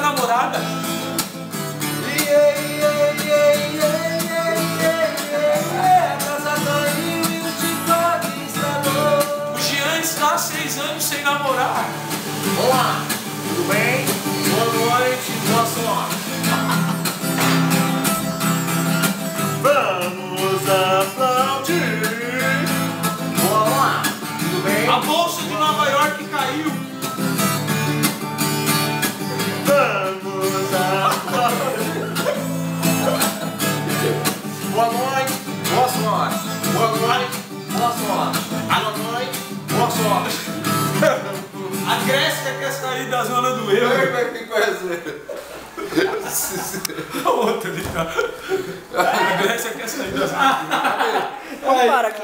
namorada. A casa caiu e o TikTok instalou. O Jean está há 6 anos sem namorar. Olá, tudo bem? Boa noite, boa sorte. Vamos aplaudir. Olá, tudo bem? A bolsa de Nova York caiu. Vamos aplaudir. Boa noite, boa sorte. Boa noite, boa sorte. Boa noite, boa sorte. A Grécia quer sair da zona do euro. Que coisa. A outra ali, tá? A Grécia quer sair da zona do euro. Vamos parar aqui.